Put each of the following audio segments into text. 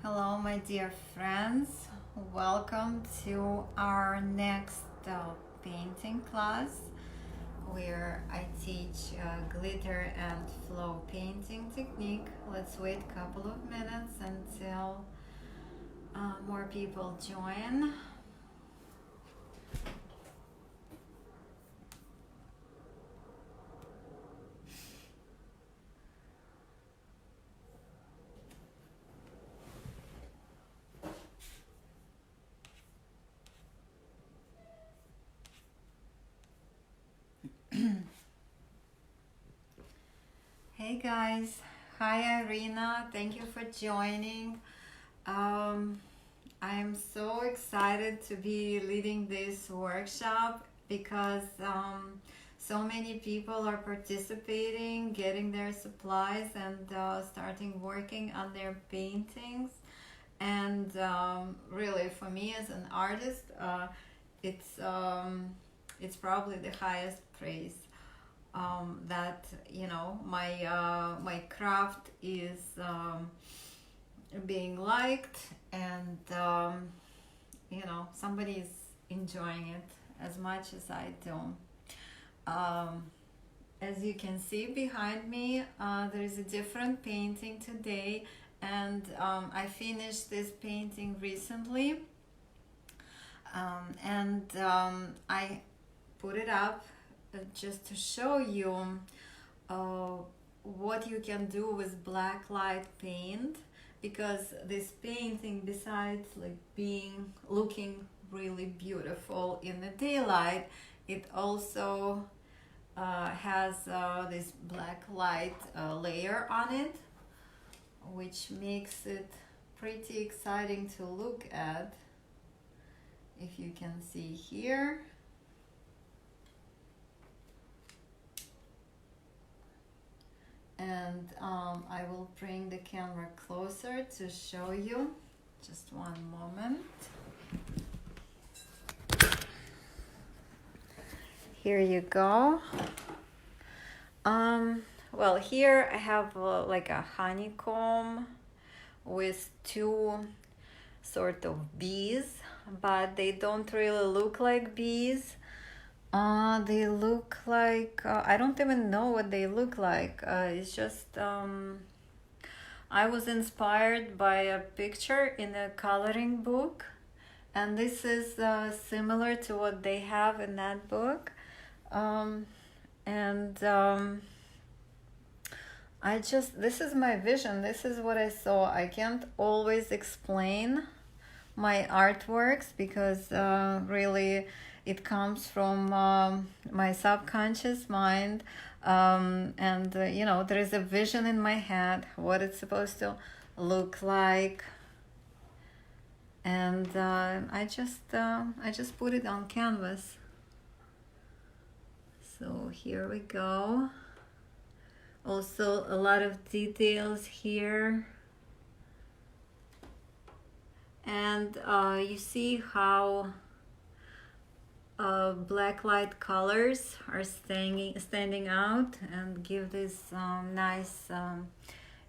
Hello, my dear friends. Welcome to our next painting class where I teach glitter and flow painting technique. Let's wait a couple of minutes until more people join. Hey guys, hi Irina, thank you for joining. I'm so excited to be leading this workshop because so many people are participating, getting their supplies and starting working on their paintings. And really, for me as an artist, it's um, it's probably the highest praise that my craft is being liked, and somebody is enjoying it as much as I do. um, as you can see behind me, there is a different painting today, and I finished this painting recently, and I put it up just to show you uh, what you can do with black light paint, because this painting, besides like being looking really beautiful in the daylight, it also has this black light layer on it, which makes it pretty exciting to look at. If you can see here, and I will bring the camera closer to show you. Just one moment. Here you go. Well, here I have like a honeycomb with two sort of bees, but they don't really look like bees. They look like, I don't even know what they look like. It's just, I was inspired by a picture in a coloring book, and this is similar to what they have in that book. This is my vision. This is what I saw. I can't always explain my artworks because really it comes from my subconscious mind, and there is a vision in my head what it's supposed to look like, and I just put it on canvas. So here we go. Also a lot of details here, and you see how black light colors are standing out and give this nice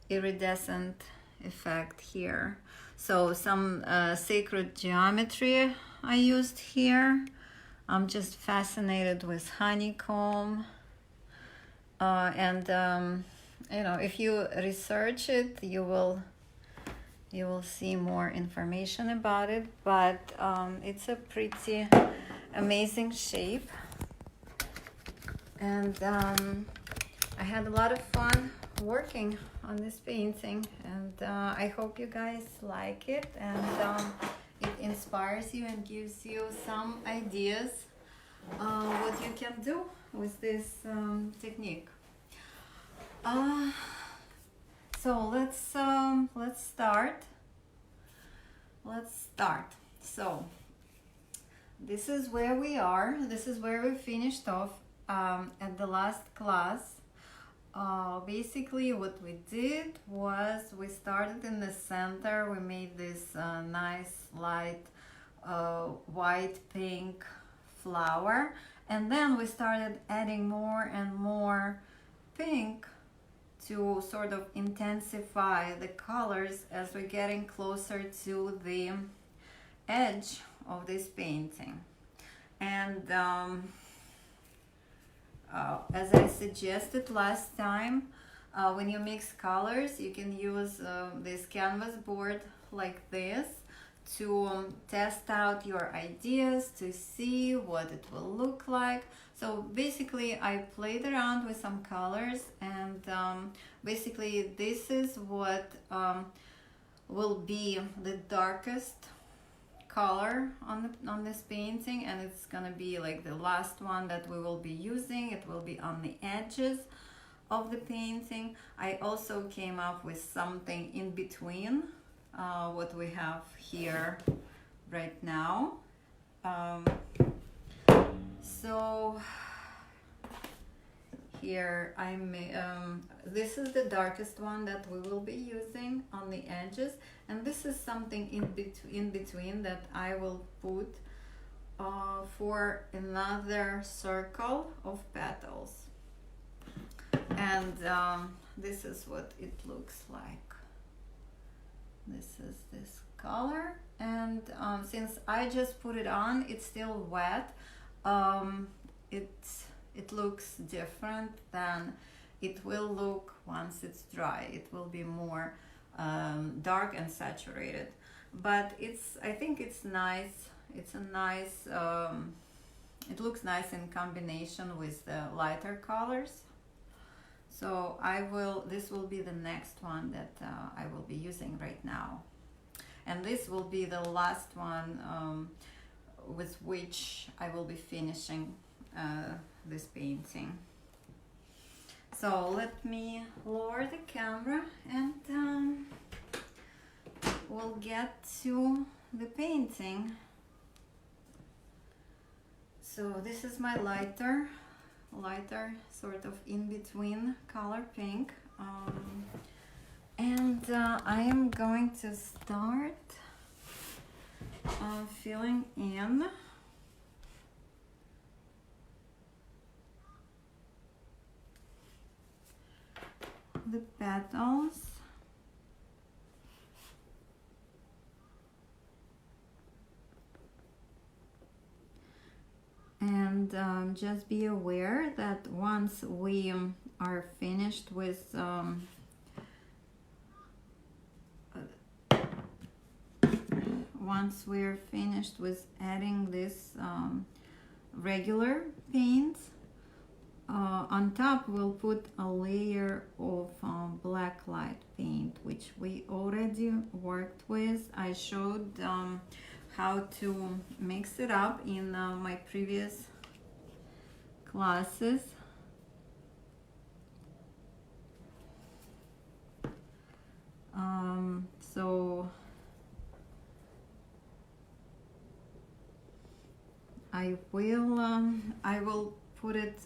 iridescent effect here. So some sacred geometry I used here. I'm just fascinated with honeycomb, and if you research it, you will see more information about it, but it's a pretty amazing shape, and I had a lot of fun working on this painting, and I hope you guys like it, and it inspires you and gives you some ideas what you can do with this technique. So let's start. So this is where we are. This is where we finished off at the last class. Basically what we did was we started in the center. We made this nice light white pink flower, and then we started adding more and more pink to sort of intensify the colors as we're getting closer to the edge of this painting. And as I suggested last time, when you mix colors, you can use this canvas board like this to test out your ideas, to see what it will look like. So basically I played around with some colors, and basically this is what will be the darkest color on this painting, and it's gonna be like the last one that we will be using. It will be on the edges of the painting. I also came up with something in between what we have here right now. So here this is the darkest one that we will be using on the edges, and this is something in between that I will put for another circle of petals. And this is what it looks like. This is this color, and since I just put it on, it's still wet. It looks different than it will look once it's dry. It will be more dark and saturated, but I think it's nice. It's a nice, it looks nice in combination with the lighter colors. So this will be the next one that I will be using right now. And this will be the last one with which I will be finishing this painting. So let me lower the camera, and we'll get to the painting. So this is my lighter sort of in between color pink, and I am going to start filling in the petals. And just be aware that once we are finished with once we're finished with adding this regular paint, on top we'll put a layer of black light paint, which we already worked with. I showed how to mix it up in my previous classes. So I will put it,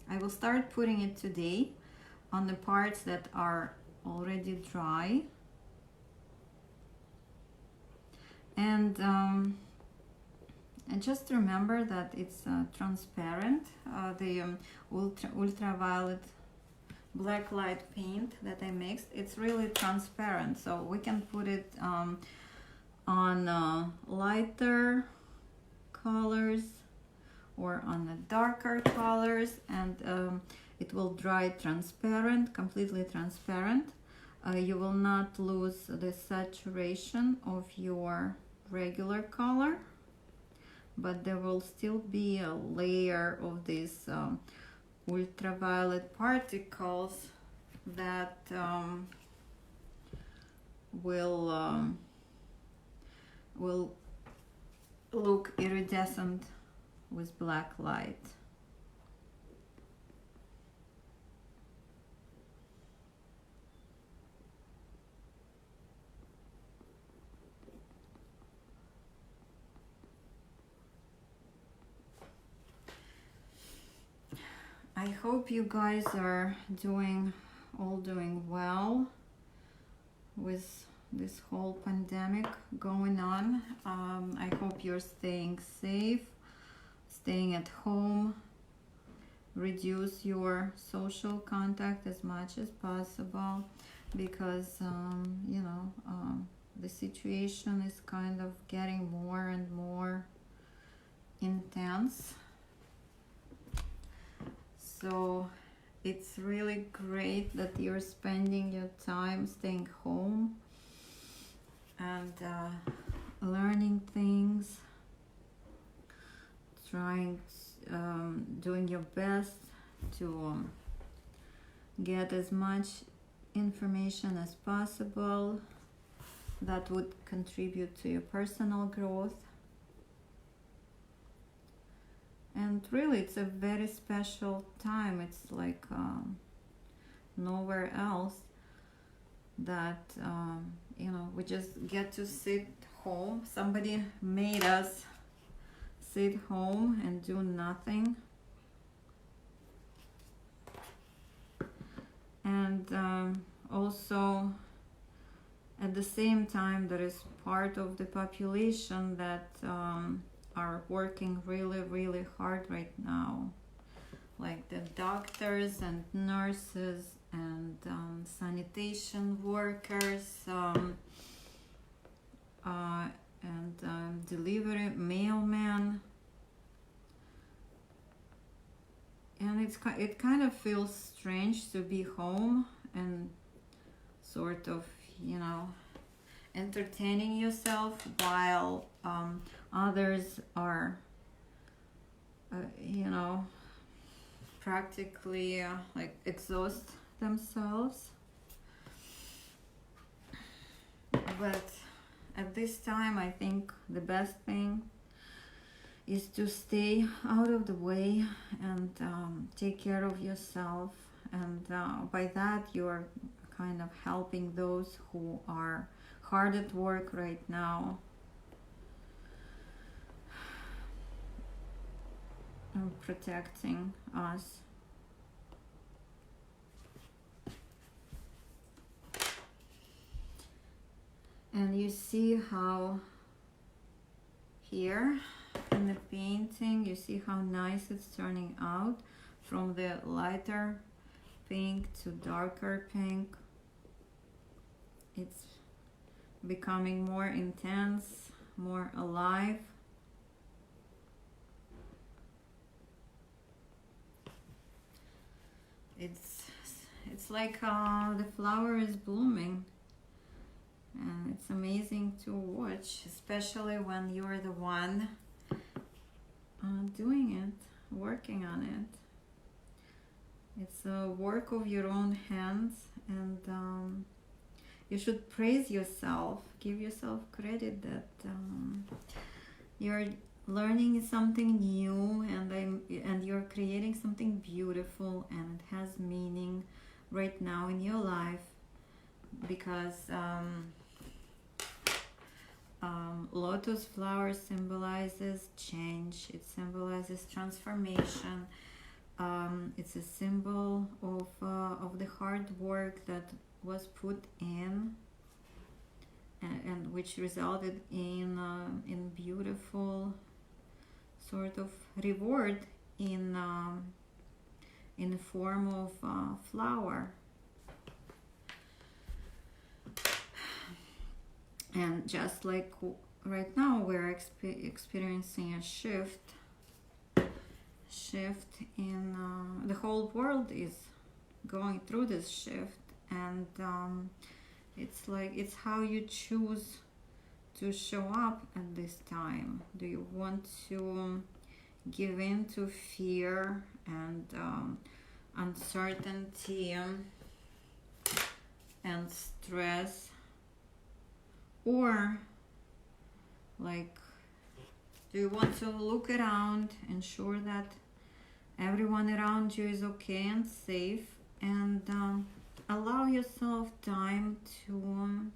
I will start putting it today on the parts that are already dry. And just remember that it's transparent. The ultraviolet black light paint that I mixed, it's really transparent, so we can put it on lighter colors or on the darker colors, and it will dry transparent, completely transparent. You will not lose the saturation of your regular color, but there will still be a layer of these ultraviolet particles that will look iridescent with black light. I hope you guys are all doing well with this whole pandemic going on. I hope you're staying safe, staying at home, reduce your social contact as much as possible, because the situation is kind of getting more and more intense. So it's really great that you're spending your time staying home and learning things, doing your best to get as much information as possible that would contribute to your personal growth. And really, it's a very special time. It's like nowhere else that we just get to sit home. Somebody made us sit home and do nothing. And also, at the same time, there is part of the population that are working really, really hard right now, like the doctors and nurses and sanitation workers and delivery mailmen. And it kind of feels strange to be home and sort of, entertaining yourself while others are, practically like exhaust themselves. But at this time, I think the best thing is to stay out of the way and take care of yourself. And by that, you are kind of helping those who are hard at work right now. And protecting us. And you see how here in the painting, you see how nice it's turning out from the lighter pink to darker pink. It's becoming more intense, more alive. It's like the flower is blooming, and it's amazing to watch, especially when you're the one doing it, working on it. It's a work of your own hands, and you should praise yourself, give yourself credit that you're learning something new, and you're creating something beautiful, and it has meaning right now in your life, because lotus flower symbolizes change. It symbolizes transformation. It's a symbol of the hard work that was put in, and which resulted in beautiful sort of reward in the form of flower. And just like right now, we're experiencing a shift in the whole world is going through this shift, and it's how you choose to show up at this time. Do you want to give in to fear and uncertainty and stress, or do you want to look around, ensure that everyone around you is okay and safe, and allow yourself time to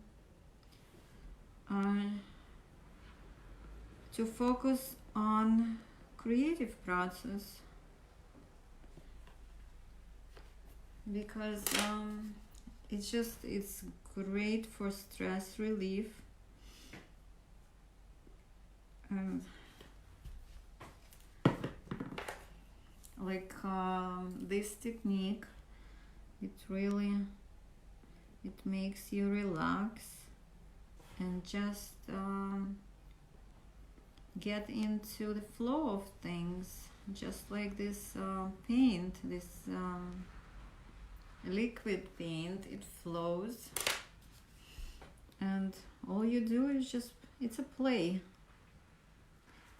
focus on creative process, because it's great for stress relief. And like this technique, it really, it makes you relax and just get into the flow of things, just like this paint, this liquid paint. It flows, and all you do is just, it's a play.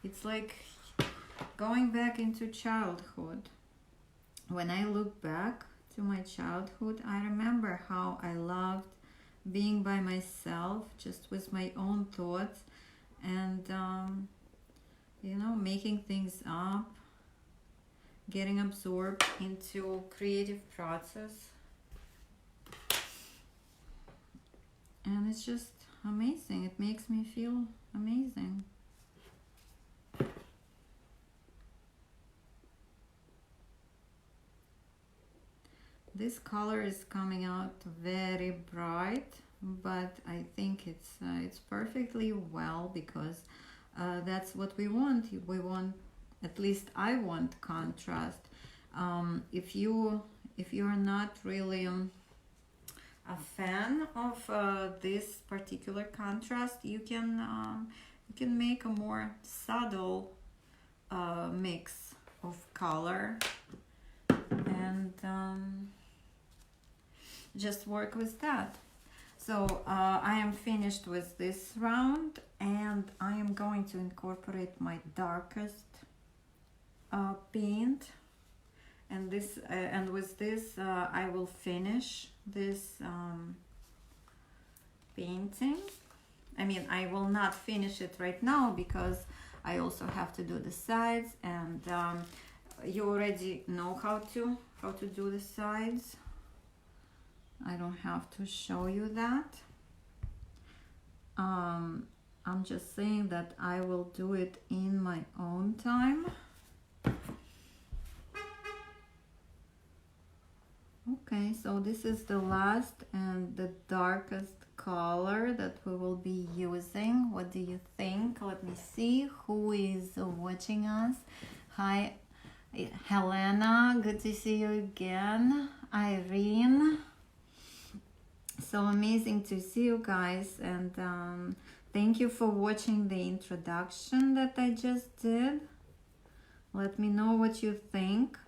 It's like going back into childhood. When I look back to my childhood, I remember how I loved being by myself, just with my own thoughts, and you know, making things up, getting absorbed into creative process. And it's just amazing. It makes me feel amazing. This color is coming out very bright, but I think it's perfectly well, because that's what we want. We want, at least I want, contrast. If you're not really a fan of this particular contrast, you can make a more subtle mix of color, and just work with that. So I am finished with this round, and I am going to incorporate my darkest paint, and this and with this I will finish this painting. I mean, I will not finish it right now because I also have to do the sides, and you already know how to do the sides. I don't have to show you that. I'm just saying that I will do it in my own time. Okay, so this is the last and the darkest color that we will be using. What do you think? Let me see who is watching us. Hi, Helena, good to see you again. Irene, so amazing to see you guys, and thank you for watching the introduction that I just did. Let me know what you think.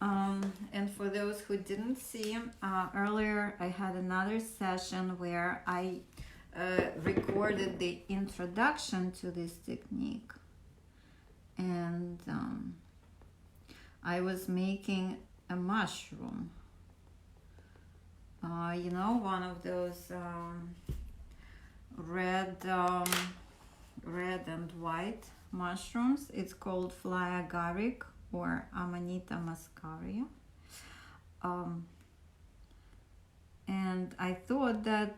And for those who didn't see, earlier I had another session where I recorded the introduction to this technique, and I was making a mushroom. You know, one of those red and white mushrooms. It's called fly agaric or Amanita muscaria. And I thought that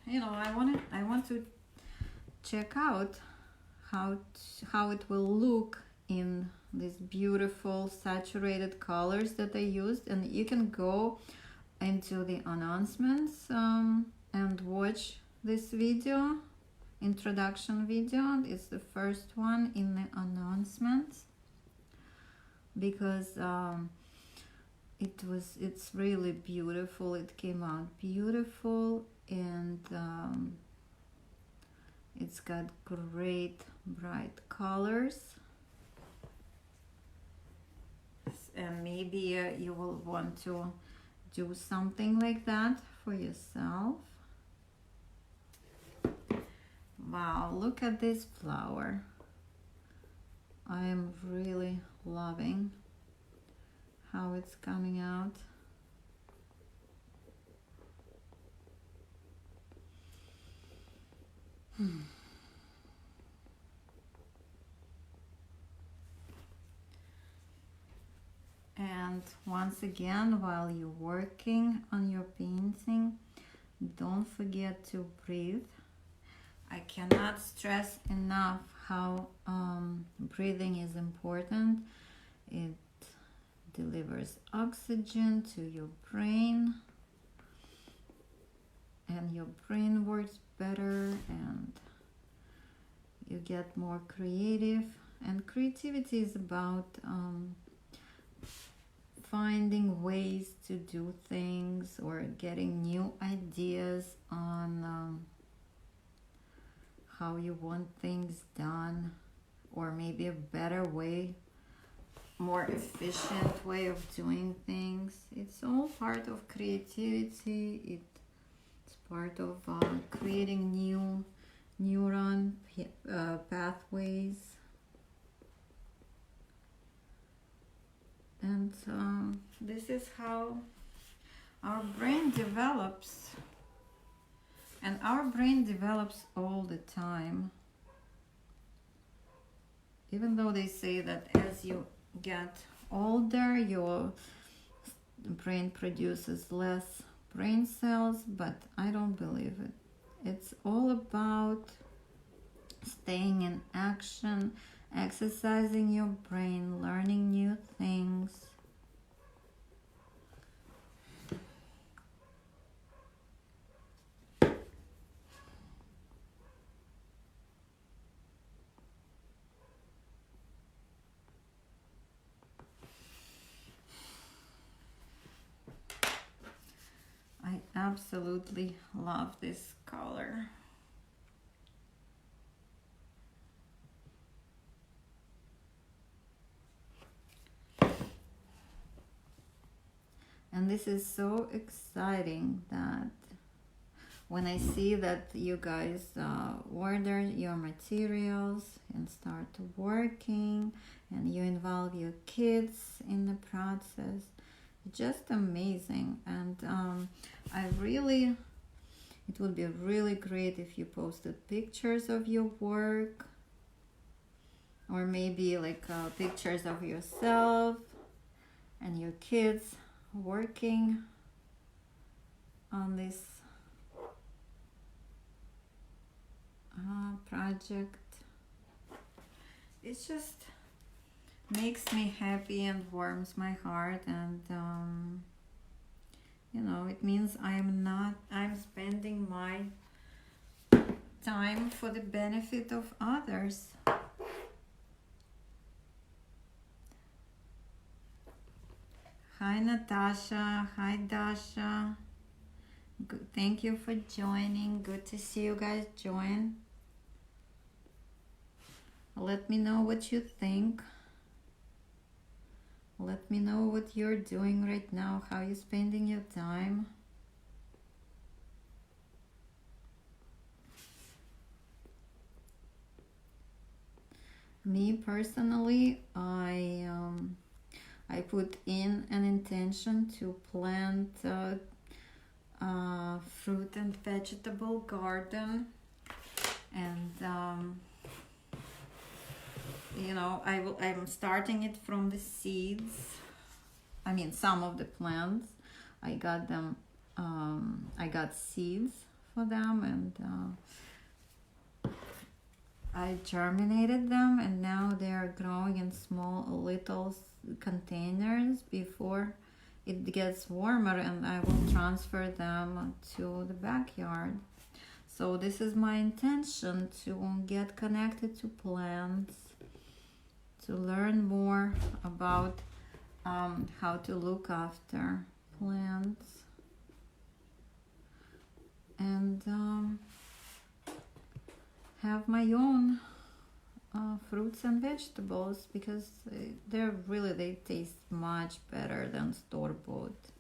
you know, I want to check out how it will look in these beautiful saturated colors that I used. And you can go into the announcements and watch this video, introduction video. It's the first one in the announcements, because it's really beautiful. It came out beautiful, and it's got great bright colors, and maybe you will want to do something like that for yourself. Wow, look at this flower. I am really loving how it's coming out. And once again, while you're working on your painting, don't forget to breathe. I cannot stress enough how breathing is important. It delivers oxygen to your brain, and your brain works better, and you get more creative. And creativity is about finding ways to do things or getting new ideas on how you want things done, or maybe a better way, more efficient way of doing things. It's all part of creativity. It's part of creating new neuron pathways. And this is how our brain develops. And our brain develops all the time. Even though they say that as you get older, your brain produces less brain cells, but I don't believe it. It's all about staying in action, exercising your brain, learning new things. I absolutely love this color. And this is so exciting that when I see that you guys order your materials and start working and you involve your kids in the process, just amazing. And it would be really great if you posted pictures of your work, or maybe like pictures of yourself and your kids working on this project. It just makes me happy and warms my heart, and it means I'm spending my time for the benefit of others. Hi Natasha, hi Dasha. Good. Thank you for joining. Good to see you guys join. Let me know what you think. Let me know what you're doing right now, how you're spending your time. Me personally, I put in an intention to plant a fruit and vegetable garden, and I'm starting it from the seeds. I mean, some of the plants, I got them. I got seeds for them, and I germinated them, and now they are growing in small little containers. Before it gets warmer, and I will transfer them to the backyard. So this is my intention, to get connected to plants, to learn more about how to look after plants, and have my own fruits and vegetables, because they taste much better than store-bought.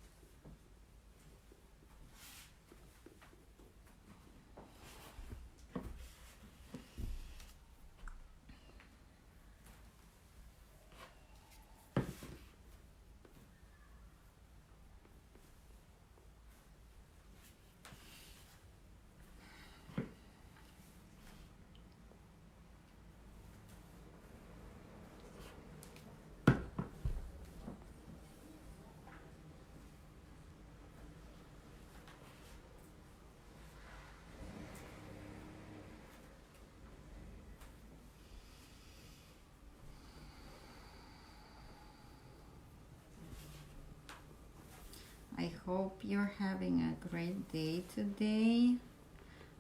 I hope you're having a great day today.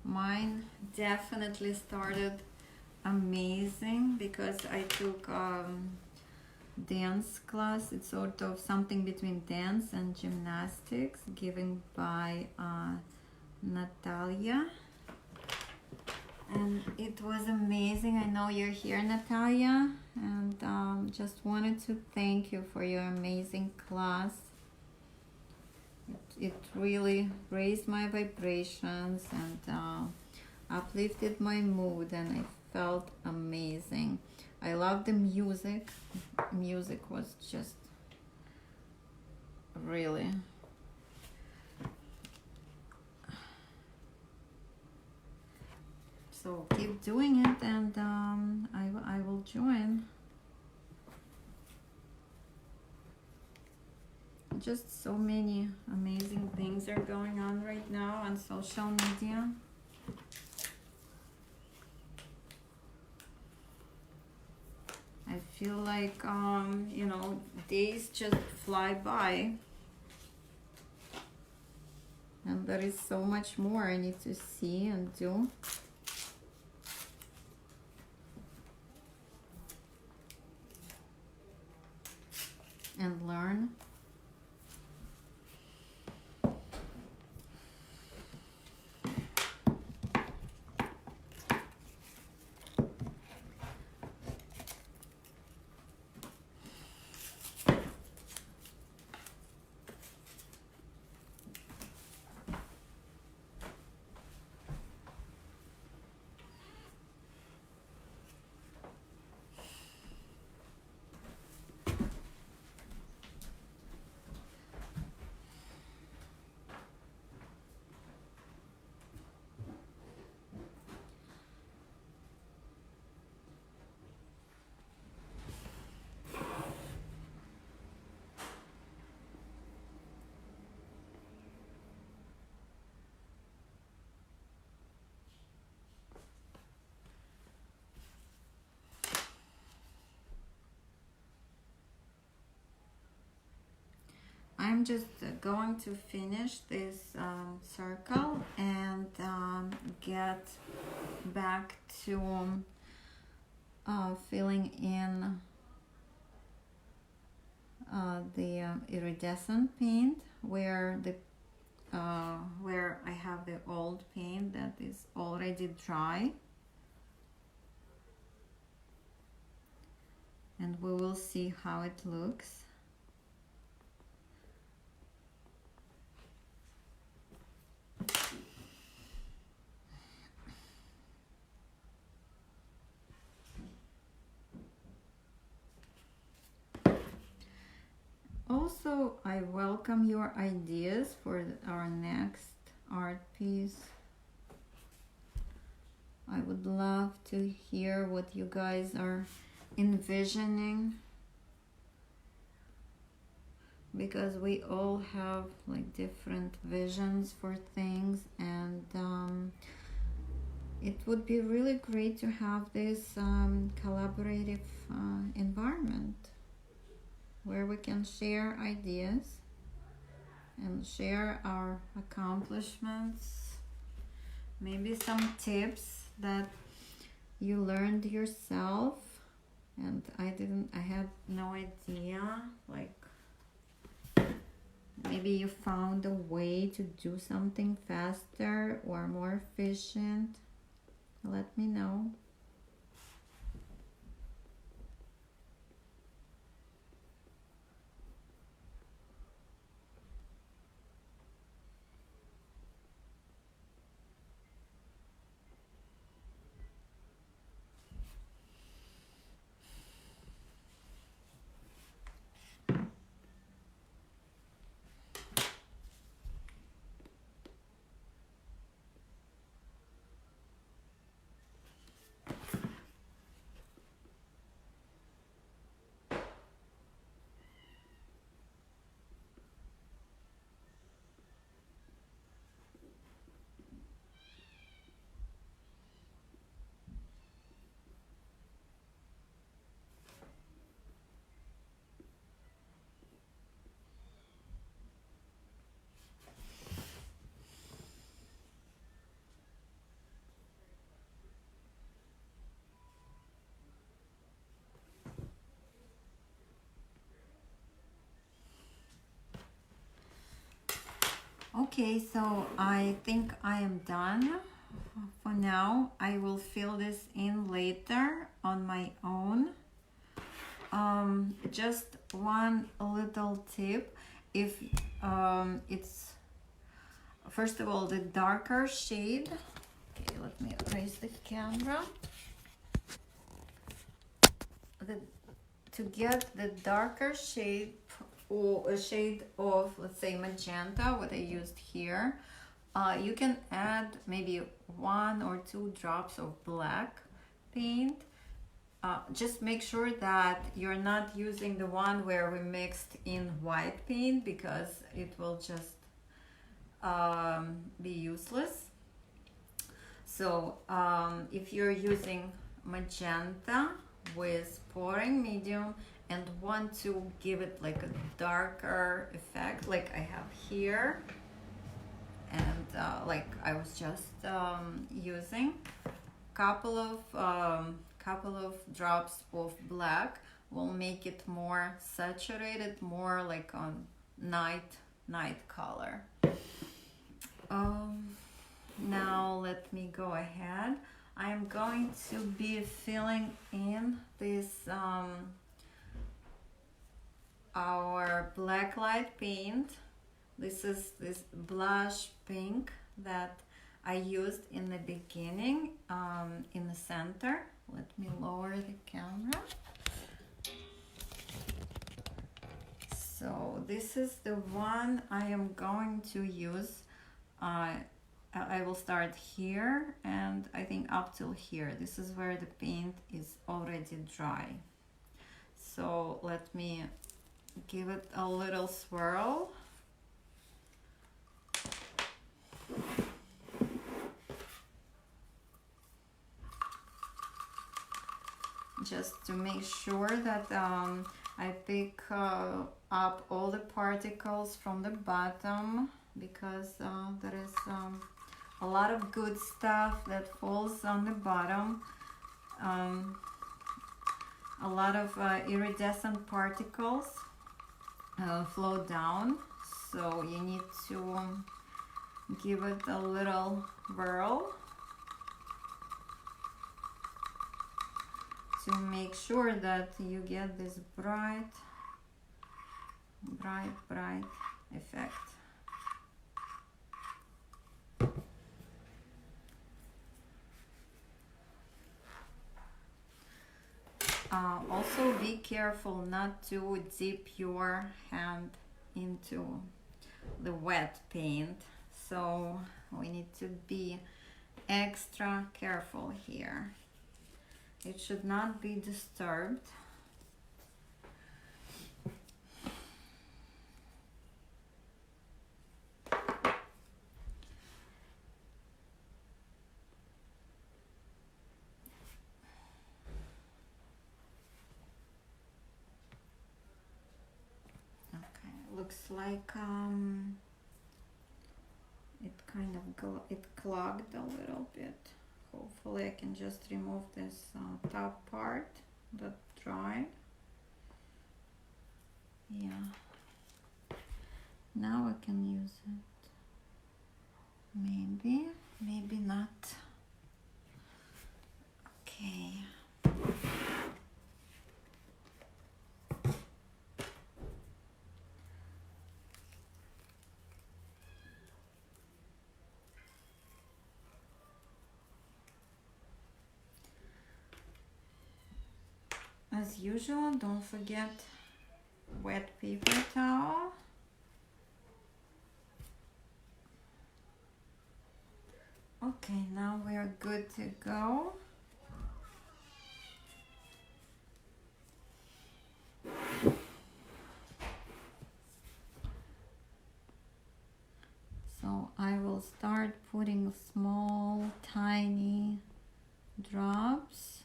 Mine definitely started amazing, because I took dance class. It's sort of something between dance and gymnastics, given by Natalia. And it was amazing. I know you're here, Natalia, and just wanted to thank you for your amazing class. It really raised my vibrations and uplifted my mood, and I felt amazing. I love the music. Music was just really so. Keep doing it, and I will join. Just so many amazing things are going on right now on social media. I feel like you know, days just fly by, and there is so much more I need to see and do. And learn. I'm just going to finish this circle and get back to filling in the iridescent paint where I have the old paint that is already dry, and we will see how it looks. Also, I welcome your ideas for our next art piece. I would love to hear what you guys are envisioning, because we all have like different visions for things, and it would be really great to have this collaborative environment where we can share ideas and share our accomplishments, maybe some tips that you learned yourself and I had no idea, like maybe you found a way to do something faster or more efficient. Let me know. Okay, so I think I am done for now. I will fill this in later on my own. Just one little tip. If it's first of all the darker shade. Okay, let me raise the camera. To get the darker shade or a shade of, let's say, magenta, what I used here, you can add maybe 1 or 2 drops of black paint. Just make sure that you're not using the one where we mixed in white paint, because it will just be useless. So if you're using magenta with pouring medium and want to give it like a darker effect, like I have here, and like I was just using couple of drops of black, will make it more saturated, more like on night color. Now let me go ahead. I am going to be filling in this our black light paint. This is this blush pink that I used in the beginning, in the center. Let me lower the camera. So this is the one I am going to use. I will start here, and I think up till here. This is where the paint is already dry. So let me give it a little swirl. Just to make sure that I pick up all the particles from the bottom, because there is a lot of good stuff that falls on the bottom. A lot of iridescent particles flow down, so you need to give it a little whirl to make sure that you get this bright effect. Also be careful not to dip your hand into the wet paint, so we need to be extra careful here. It should not be disturbed. Looks like it kind of it clogged a little bit. Hopefully I can just remove this top part that dried. Yeah, now I can use it. Maybe not. Okay. As usual, don't forget wet paper towel. Okay, now we are good to go. So I will start putting small, tiny drops.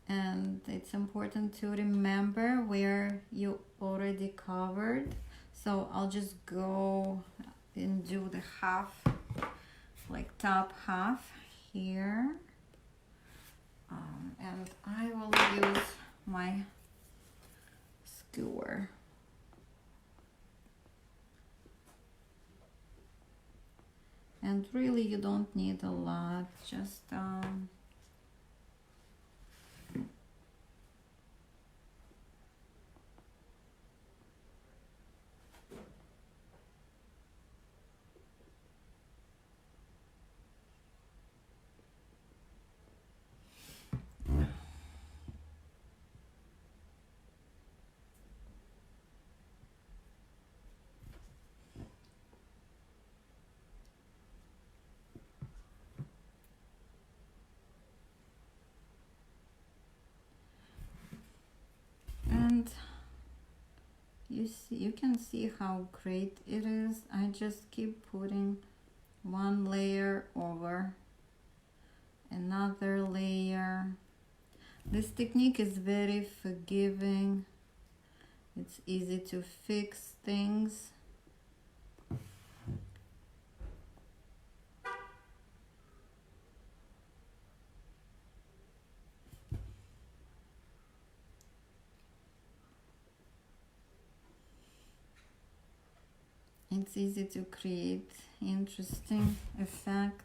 And it's important to remember where you already covered. So I'll just go and do the half, like top half here. And I will use my skewer. And really you don't need a lot, just and you can see how great it is. I just keep putting one layer over another layer. This technique is very forgiving. It's easy to fix things. It's easy to create interesting effects.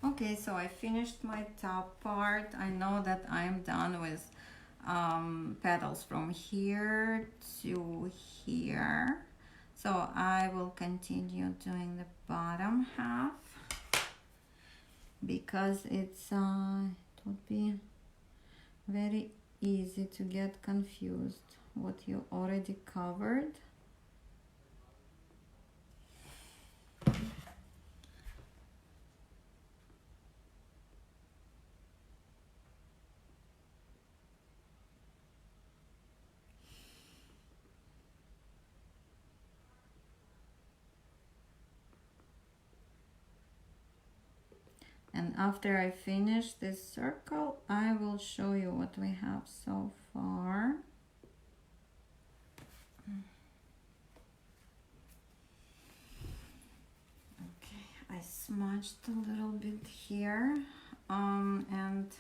Okay, so I finished my top part. I know that I'm done with petals from here to here. So I will continue doing the bottom half because it would be very easy to get confused what you already covered. And after I finish this circle, I will show you what we have so far. Okay, I smudged a little bit here. And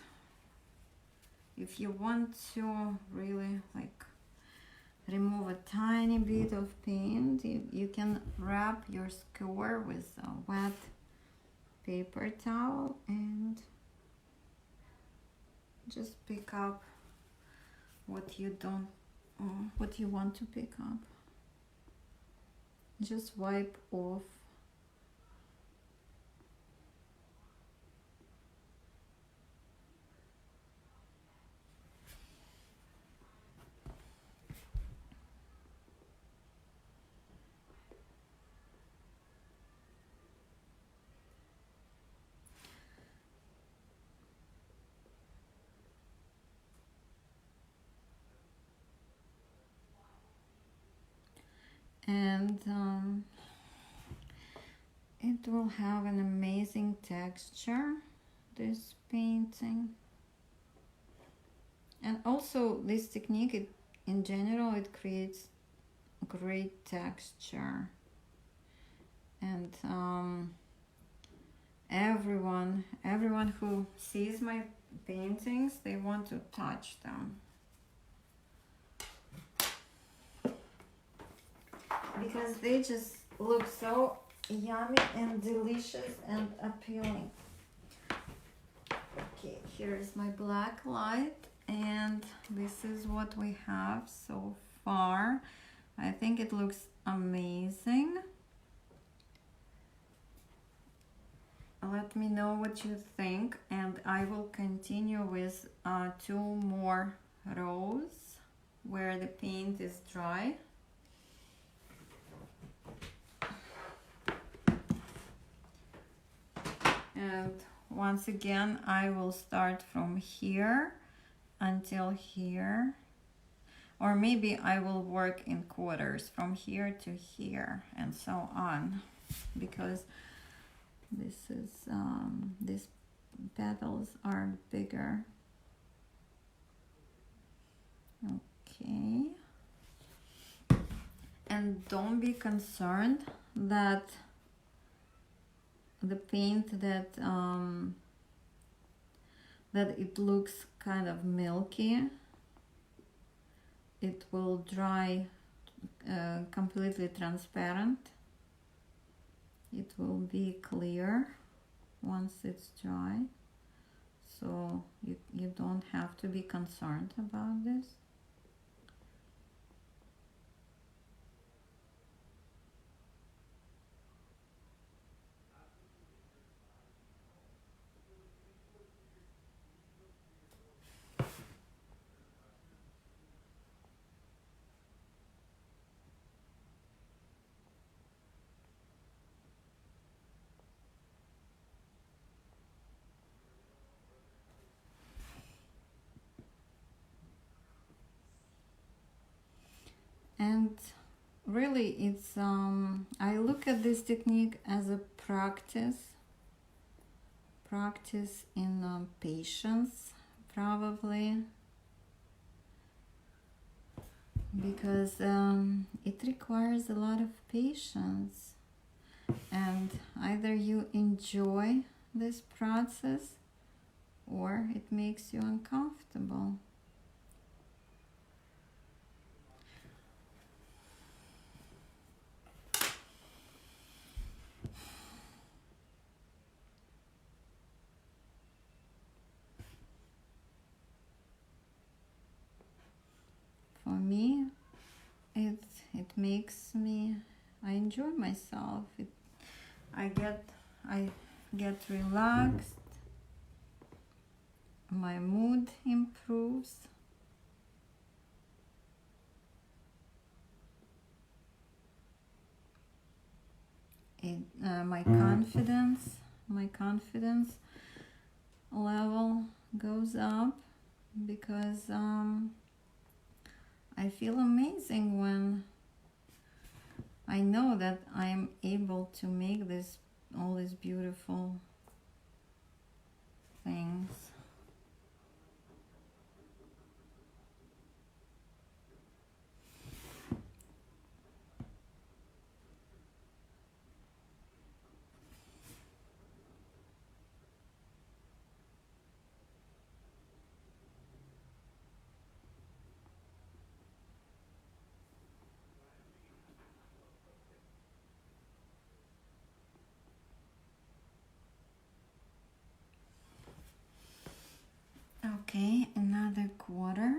if you want to really like remove a tiny bit of paint, you can wrap your skewer with a wet paper towel and just pick up what you want to pick up. Just wipe off. And it will have an amazing texture, this painting. And also this technique, in general, it creates great texture. And everyone who sees my paintings, they want to touch them. Because they just look so yummy and delicious and appealing. Okay, here is my black light, and this is what we have so far. I think it looks amazing. Let me know what you think, and I will continue with 2 more rows where the paint is dry. And once again, I will start from here until here, or maybe I will work in quarters from here to here and so on, because This is these petals are bigger. Okay. And don't be concerned that the paint that it looks kind of milky. It will dry completely transparent. It will be clear once it's dry. So you don't have to be concerned about this. And really it's I look at this technique as a practice in patience, probably, because it requires a lot of patience, and either you enjoy this process or it makes you uncomfortable. For me, it makes me, I enjoy myself. I get relaxed. My mood improves. My confidence level goes up, because I feel amazing when I know that I am able to make all these beautiful things. Okay, another quarter.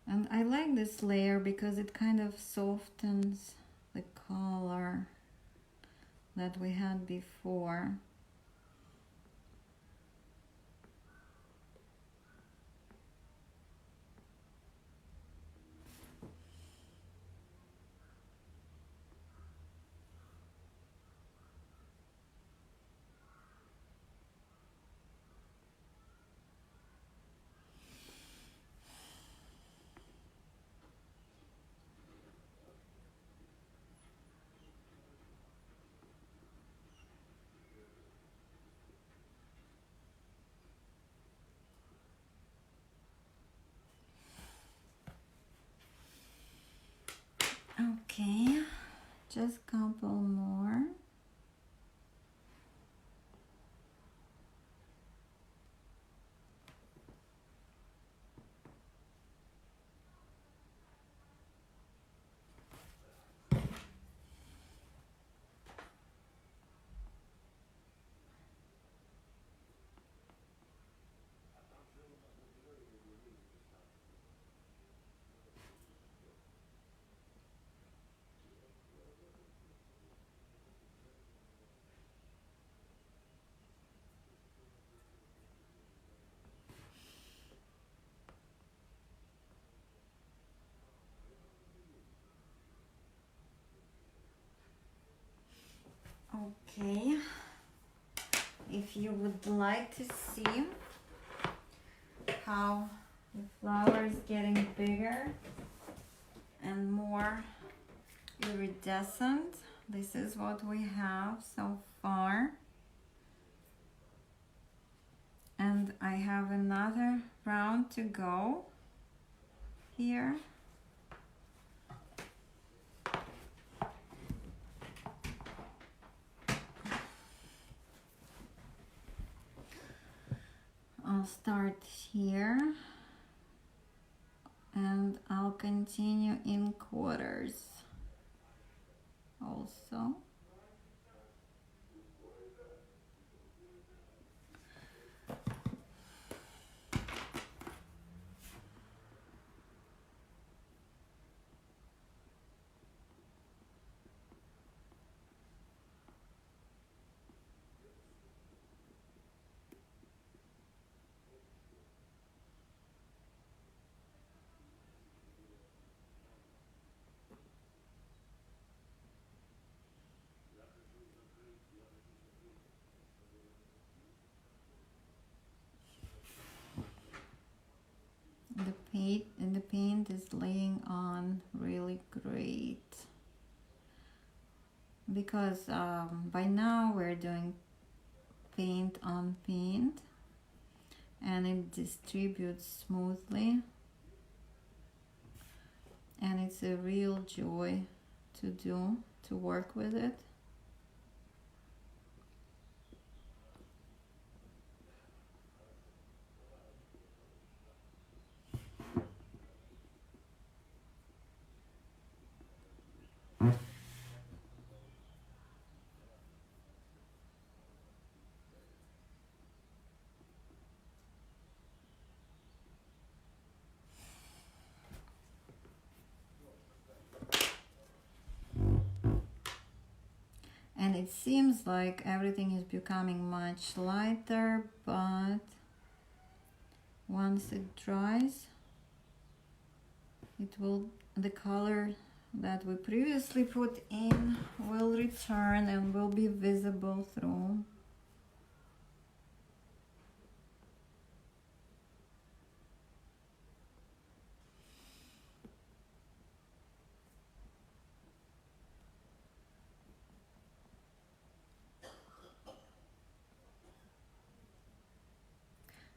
And I like this layer because it kind of softens the color that we had before. Okay, just a couple more. Okay, if you would like to see how the flower is getting bigger and more iridescent, this is what we have so far. And I have another round to go here. I'll start here and I'll continue in quarters also. The paint is laying on really great because by now we're doing paint on paint and it distributes smoothly, and it's a real joy to work with it. And it seems like everything is becoming much lighter, but once it dries, the color that we previously put in will return and will be visible through.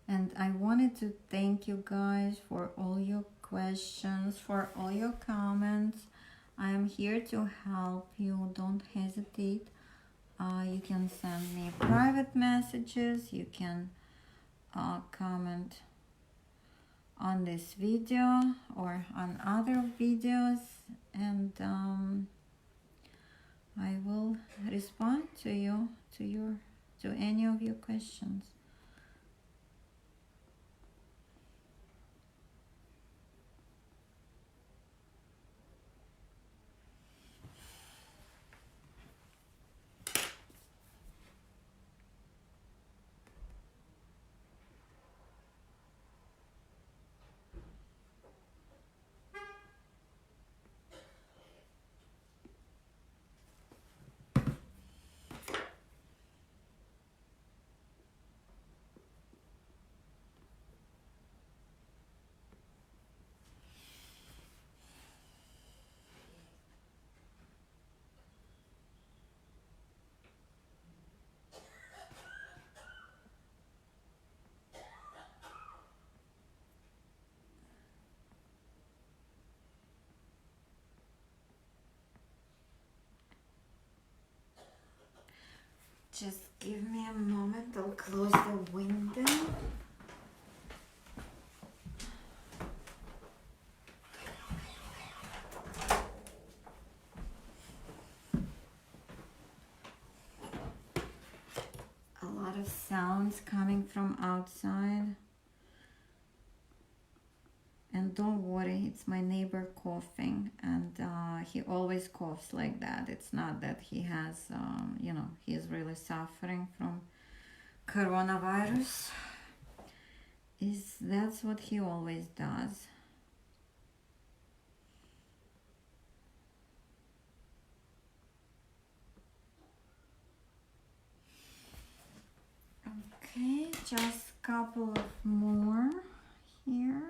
And I wanted to thank you guys for all your questions, for all your comments. I am here to help you. Don't hesitate. You can send me private messages. You can comment on this video or on other videos, and I will respond to you, to any of your questions. Just give me a moment, I'll close the window. A lot of sounds coming from outside. And don't worry, it's my neighbor coughing, and he always coughs like that. It's not that he has, he's really suffering from coronavirus. That's what he always does. just a couple of more here.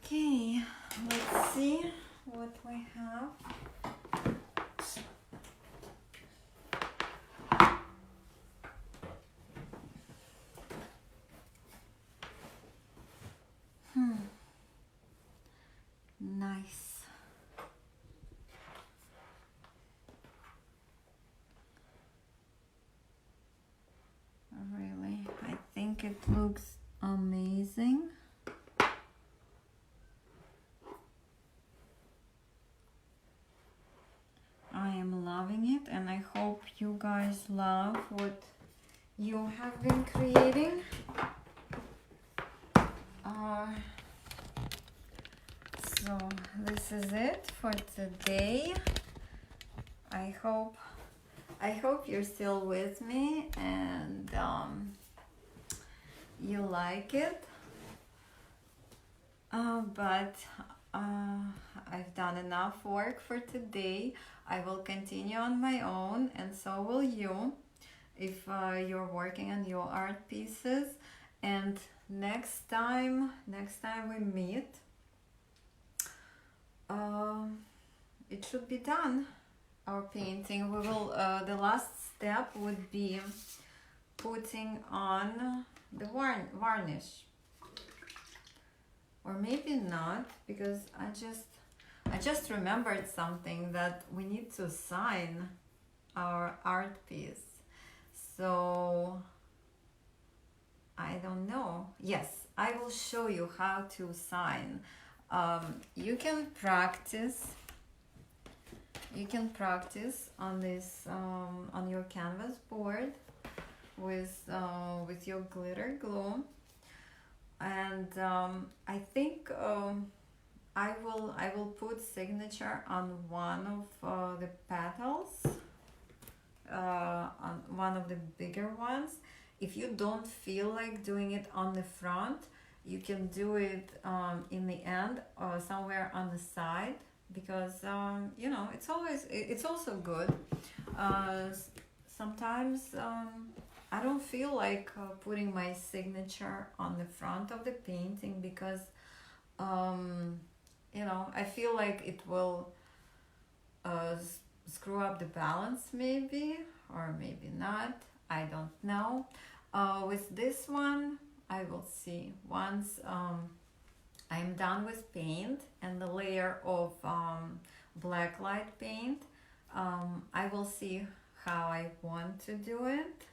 Okay, let's see what we have. Nice. Really, I think it looks amazing. I am loving it, and I hope you guys love what you have been creating. So this is it for today. I hope you're still with me and you like it. But I've done enough work for today. I will continue on my own, and so will you if you're working on your art pieces. And next time we meet, it should be done, our painting. We will the last step would be putting on the varnish, or maybe not, because I just remembered something, that we need to sign our art piece. So I don't know. Yes, I will show you how to sign. You can practice on this on your canvas board with your glitter glue, and I think I will put signature on one of the petals, on one of the bigger ones. If you don't feel like doing it on the front, you can do it in the end or somewhere on the side, because you know, it's also good. Sometimes I don't feel like putting my signature on the front of the painting, because you know, I feel like it will screw up the balance, maybe, or maybe not. I don't know. With this one, I will see. Once I'm done with paint and the layer of black light paint, I will see how I want to do it.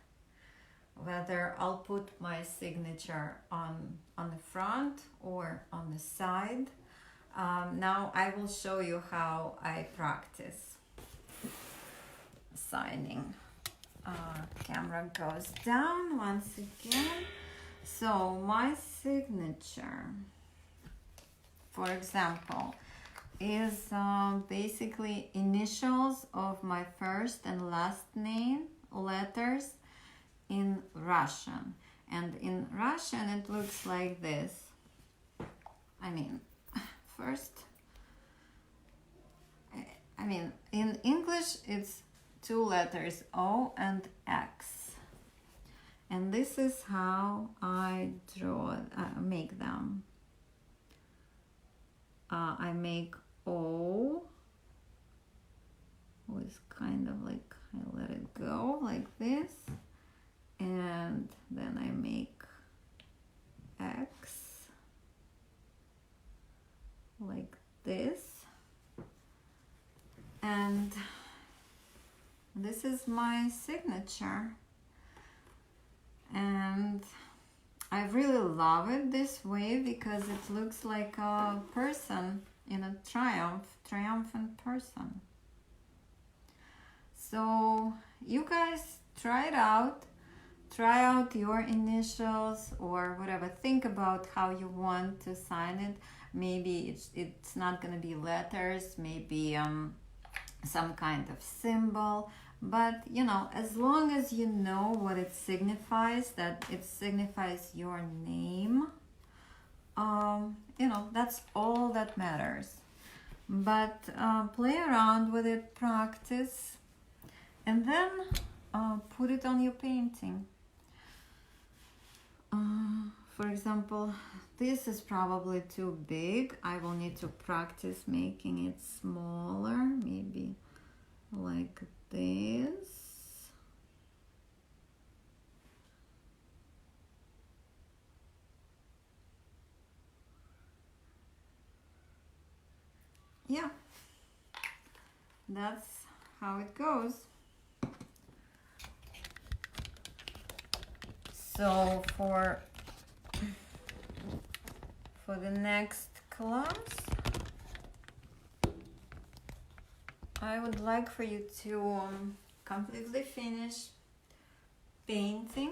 Whether I'll put my signature on the front or on the side. Now I will show you how I practice signing. Camera goes down once again. So my signature, for example, is basically initials of my first and last name, letters in Russian. And in Russian it looks like this. I mean, in English it's two letters, O and X. And this is how I make them. I make O with kind of like, I let it go like this. And then I make X like this. And this is my signature. And I really love it this way because it looks like a person in a triumphant person. So you guys try it out. Try out your initials or whatever. Think about how you want to sign it. Maybe it's not going to be letters, maybe some kind of symbol. But you know, as long as you know what it signifies, that it signifies your name, you know, that's all that matters. But play around with it, practice, and then put it on your painting. For example, this is probably too big. I will need to practice making it smaller, maybe like this. Yeah, that's how it goes. So for the next class, I would like for you to completely finish painting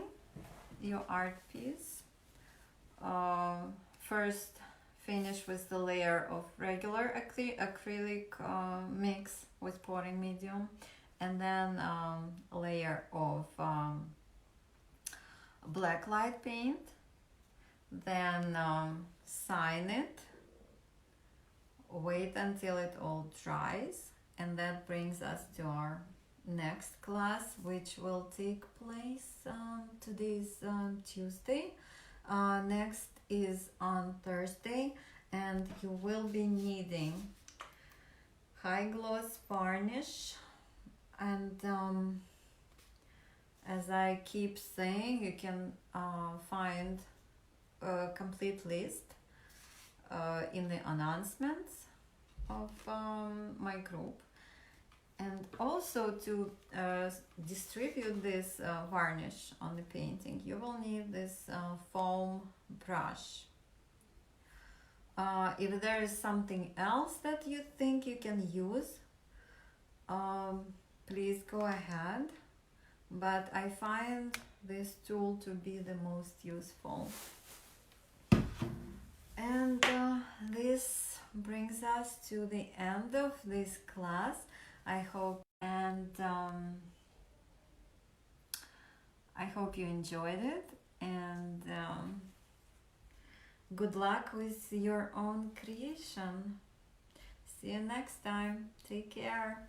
your art piece. First, finish with the layer of regular acrylic mix with pouring medium, and then a layer of black light paint. Then sign it, wait until it all dries, and that brings us to our next class, which will take place today's Tuesday. Next is on Thursday, and you will be needing high gloss varnish, and as I keep saying, you can find a complete list in the announcements of my group. And also to distribute this varnish on the painting, you will need this foam brush. If there is something else that you think you can use, please go ahead. But I find this tool to be the most useful. And this brings us to the end of this class. I hope you enjoyed it, and good luck with your own creation. See you next time. Take care.